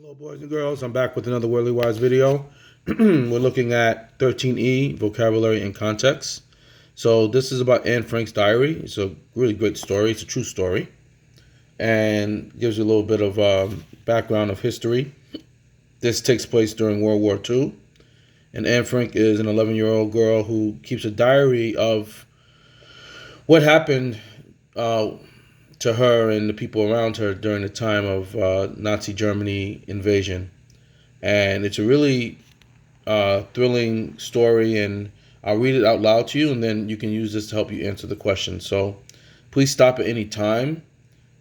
Hello, boys and girls. I'm back with another Worldly Wise video. We're looking at 13E, vocabulary and context. So this is about Anne Frank's diary. It's a really great story. It's a true story and gives you a little bit of background of history. This takes place during World War II. And Anne Frank is an 11-year-old girl who keeps a diary of what happened to her and the people around her during the time of Nazi Germany invasion. And it's a really thrilling story, and I'll read it out loud to you, and then you can use this to help you answer the question. So please stop at any time,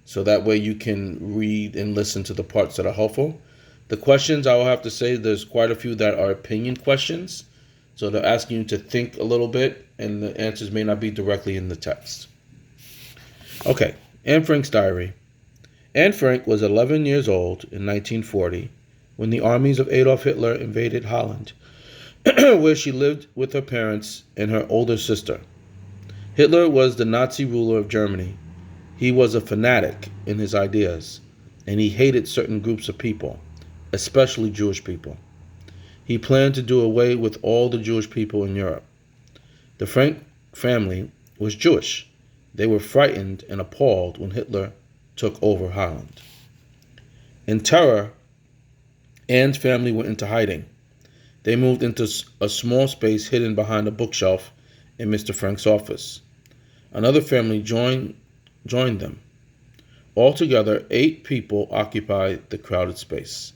so that way you can read and listen to the parts that are helpful. The questions, I will have to say, there's quite a few that are opinion questions. So they're asking you to think a little bit, and the answers may not be directly in the text. Okay, Anne Frank's diary. Anne Frank was 11 years old in 1940 when the armies of Adolf Hitler invaded Holland, where she lived with her parents and her older sister. Hitler was the Nazi ruler of Germany. He was a fanatic in his ideas, and he hated certain groups of people, especially Jewish people. He planned to do away with all the Jewish people in Europe. The Frank family was Jewish. They were frightened and appalled when Hitler took over Holland. In terror, Anne's family went into hiding. They moved into a small space hidden behind a bookshelf in Mr. Frank's office. Another family joined them. Altogether, 8 people occupied the crowded space.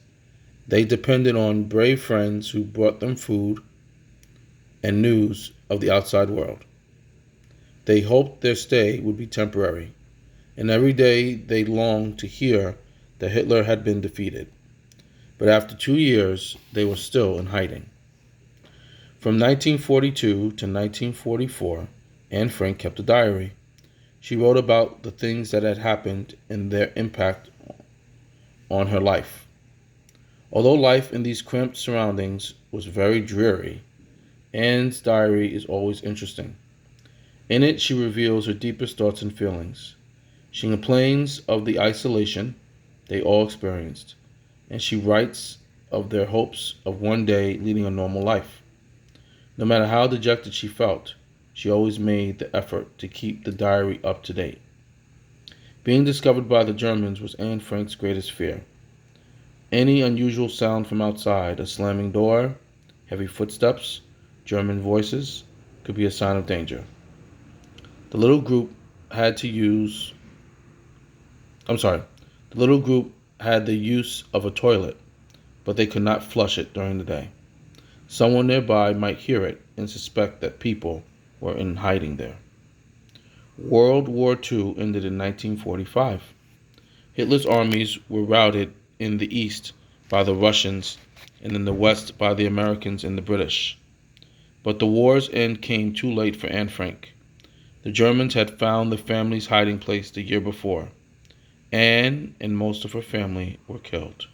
They depended on brave friends who brought them food and news of the outside world. They hoped their stay would be temporary, and every day they longed to hear that Hitler had been defeated. But after 2 years, they were still in hiding. From 1942 to 1944, Anne Frank kept a diary. She wrote about the things that had happened and their impact on her life. Although life in these cramped surroundings was very dreary, Anne's diary is always interesting. In it, she reveals her deepest thoughts and feelings. She complains of the isolation they all experienced, and she writes of their hopes of one day leading a normal life. No matter how dejected she felt, she always made the effort to keep the diary up to date. Being discovered by the Germans was Anne Frank's greatest fear. Any unusual sound from outside, a slamming door, heavy footsteps, German voices, could be a sign of danger. The little group had the use of a toilet, but they could not flush it during the day. Someone nearby might hear it and suspect that people were in hiding there. World War II ended in 1945. Hitler's armies were routed in the east by the Russians and in the west by the Americans and the British. But the war's end came too late for Anne Frank. The Germans had found the family's hiding place the year before. Anne and most of her family were killed.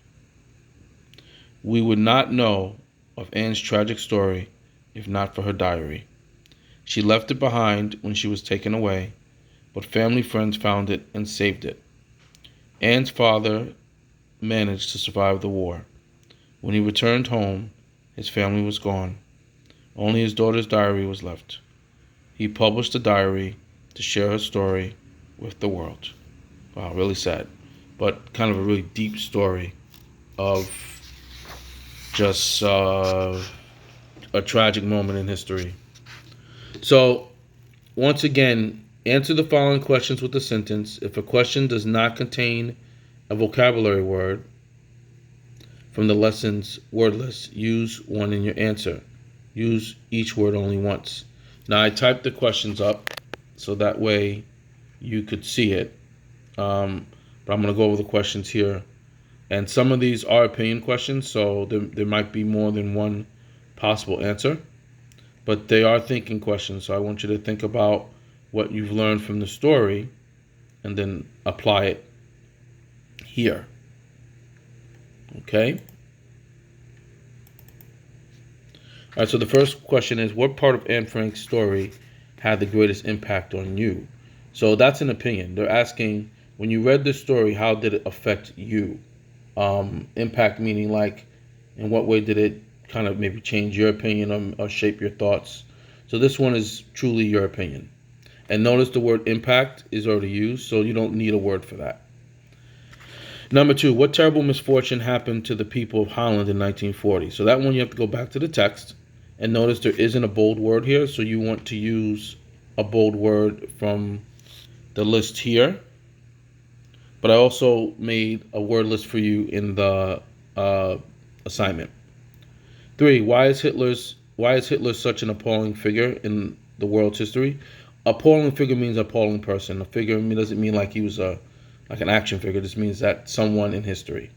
We would not know of Anne's tragic story if not for her diary. She left it behind when she was taken away, but family friends found it and saved it. Anne's father managed to survive the war. When he returned home, his family was gone. Only his daughter's diary was left. He published the diary to share her story with the world. Wow, really sad, but kind of a really deep story of just a tragic moment in history. So, once again, answer the following questions with a sentence. If a question does not contain a vocabulary word from the lesson's word list, use one in your answer. Use each word only once. Now, I typed the questions up so that way you could see it. But I'm going to go over the questions here. And some of these are opinion questions, so there might be more than one possible answer. But they are thinking questions, so I want you to think about what you've learned from the story and then apply it here. Okay? All right, so the first question is, what part of Anne Frank's story had the greatest impact on you? So that's an opinion. They're asking, when you read this story, how did it affect you? Impact meaning like, in what way did it kind of maybe change your opinion or shape your thoughts? So this one is truly your opinion. And notice the word impact is already used, so you don't need a word for that. Number 2, what terrible misfortune happened to the people of Holland in 1940? So that one you have to go back to the text. And notice there isn't a bold word here, so you want to use a bold word from the list here. But I also made a word list for you in the assignment. 3, why is Hitler such an appalling figure in the world's history? Appalling figure means appalling person. A figure doesn't mean like he was like an action figure. This means that someone in history.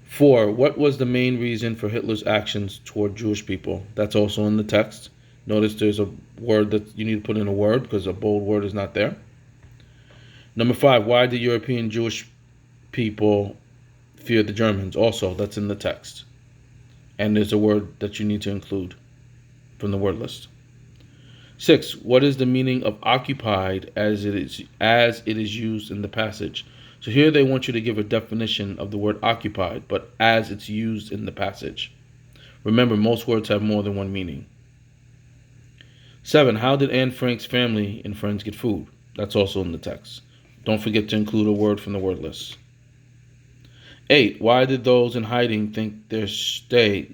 4, what was the main reason for Hitler's actions toward Jewish people? That's also in the text. Notice there's a word that you need to put in a word because a bold word is not there. Number 5, why did European Jewish people fear the Germans? Also, that's in the text. And there's a word that you need to include from the word list. 6, what is the meaning of occupied as it is used in the passage? So here they want you to give a definition of the word occupied, but as it's used in the passage. Remember, most words have more than one meaning. 7, how did Anne Frank's family and friends get food? That's also in the text. Don't forget to include a word from the word list. 8, why did those in hiding think their stay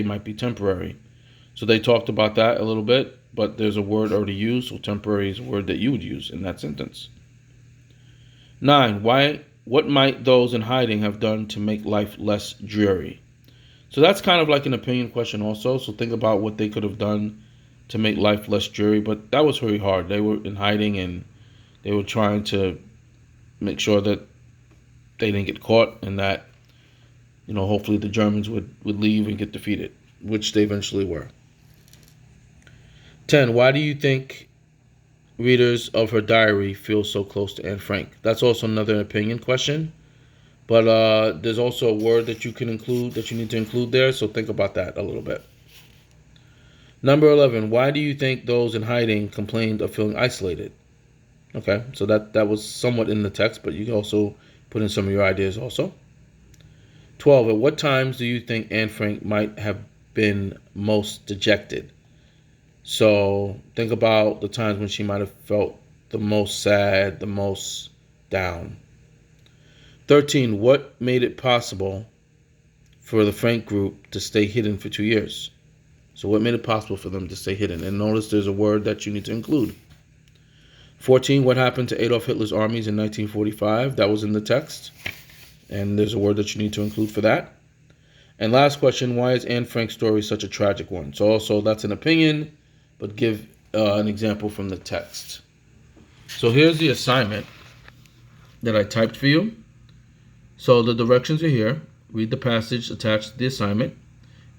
might be temporary? So they talked about that a little bit, but there's a word already used, so temporary is a word that you would use in that sentence. 9, what might those in hiding have done to make life less dreary? So that's kind of like an opinion question also, so think about what they could have done to make life less dreary, but that was very hard. They were in hiding and they were trying to make sure that they didn't get caught and that, hopefully the Germans would leave and get defeated, which they eventually were. 10, why do you think readers of her diary feel so close to Anne Frank? That's also another opinion question, but there's also a word that you need to include there, so think about that a little bit. Number 11, why do you think those in hiding complained of feeling isolated? Okay, so that was somewhat in the text, but you can also put in some of your ideas also. 12, at what times do you think Anne Frank might have been most dejected? So think about the times when she might have felt the most sad, the most down. 13, what made it possible for the Frank group to stay hidden for 2 years? So what made it possible for them to stay hidden? And notice there's a word that you need to include. 14, what happened to Adolf Hitler's armies in 1945? That was in the text. And there's a word that you need to include for that. And last question, why is Anne Frank's story such a tragic one? So also that's an opinion, but give an example from the text. So here's the assignment that I typed for you. So the directions are here. Read the passage attached to the assignment.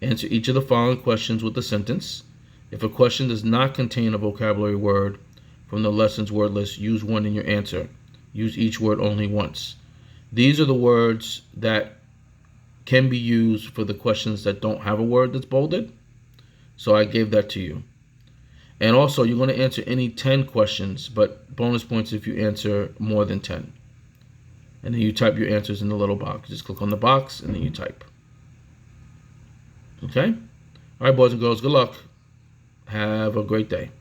Answer each of the following questions with a sentence. If a question does not contain a vocabulary word from the lesson's word list, use one in your answer. Use each word only once. These are the words that can be used for the questions that don't have a word that's bolded. So I gave that to you. And also, you're going to answer any 10 questions, but bonus points if you answer more than 10. And then you type your answers in the little box. Just click on the box, and then you type. Okay? All right, boys and girls, good luck. Have a great day.